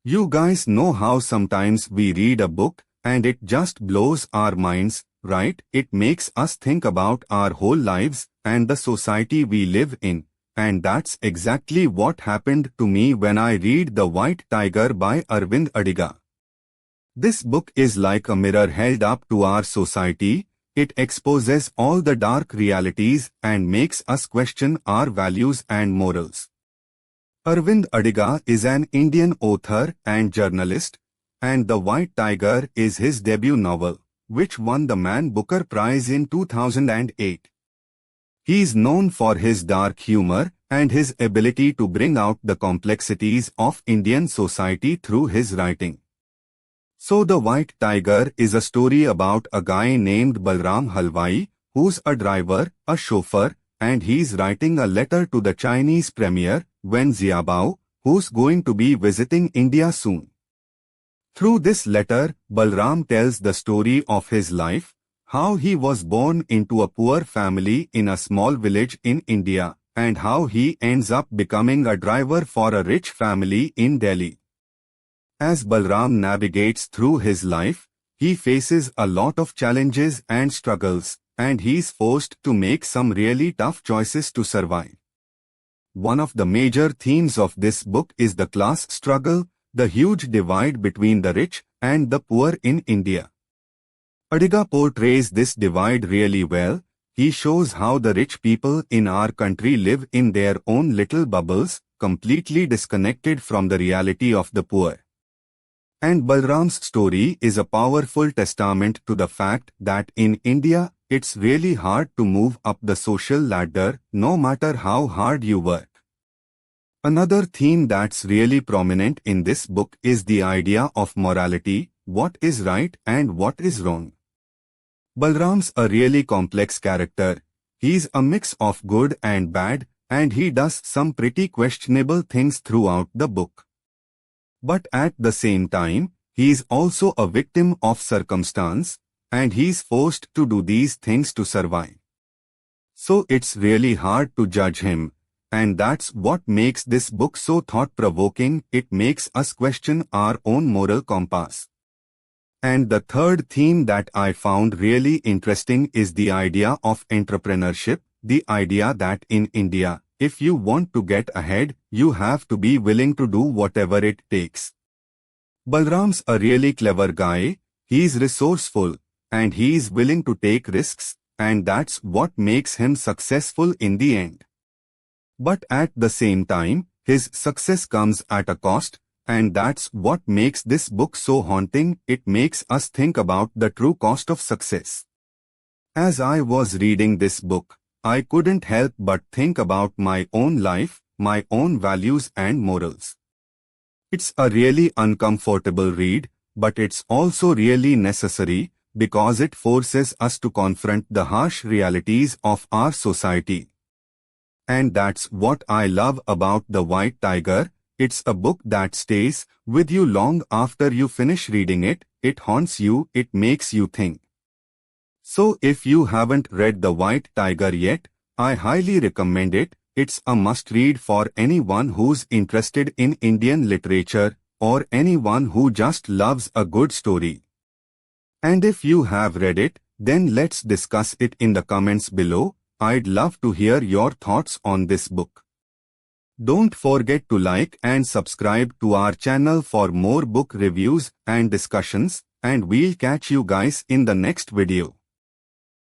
You guys know how sometimes we read a book and it just blows our minds, right? It makes us think about our whole lives and the society we live in. And that's exactly what happened to me when I read The White Tiger by Aravind Adiga. This book is like a mirror held up to our society. It exposes all the dark realities and makes us question our values and morals. Aravind Adiga is an Indian author and journalist, and The White Tiger is his debut novel, which won the Man Booker Prize in 2008. He is known for his dark humor and his ability to bring out the complexities of Indian society through his writing. So The White Tiger is a story about a guy named Balram Halwai, who's a driver, a chauffeur, and he's writing a letter to the Chinese premier, Wen Jiabao, who's going to be visiting India soon. Through this letter, Balram tells the story of his life, how he was born into a poor family in a small village in India, and how he ends up becoming a driver for a rich family in Delhi. As Balram navigates through his life, he faces a lot of challenges and struggles, and he's forced to make some really tough choices to survive. One of the major themes of this book is the class struggle, the huge divide between the rich and the poor in India. Adiga portrays this divide really well. He shows how the rich people in our country live in their own little bubbles, completely disconnected from the reality of the poor. And Balram's story is a powerful testament to the fact that in India, it's really hard to move up the social ladder, no matter how hard you work. Another theme that's really prominent in this book is the idea of morality, what is right and what is wrong. Balram's a really complex character. He's a mix of good and bad, and he does some pretty questionable things throughout the book. But at the same time, he's also a victim of circumstance, and he's forced to do these things to survive. So it's really hard to judge him, and that's what makes this book so thought-provoking. It makes us question our own moral compass. And the third theme that I found really interesting is the idea of entrepreneurship, the idea that in India, if you want to get ahead, you have to be willing to do whatever it takes. Balram's a really clever guy, he's resourceful, and he's willing to take risks, and that's what makes him successful in the end. But at the same time, his success comes at a cost, and that's what makes this book so haunting. It makes us think about the true cost of success. As I was reading this book, I couldn't help but think about my own life, my own values and morals. It's a really uncomfortable read, but it's also really necessary because it forces us to confront the harsh realities of our society. And that's what I love about The White Tiger. It's a book that stays with you long after you finish reading it. It haunts you, it makes you think. So if you haven't read The White Tiger yet, I highly recommend it. It's a must-read for anyone who's interested in Indian literature or anyone who just loves a good story. And if you have read it, then let's discuss it in the comments below. I'd love to hear your thoughts on this book. Don't forget to like and subscribe to our channel for more book reviews and discussions, and we'll catch you guys in the next video.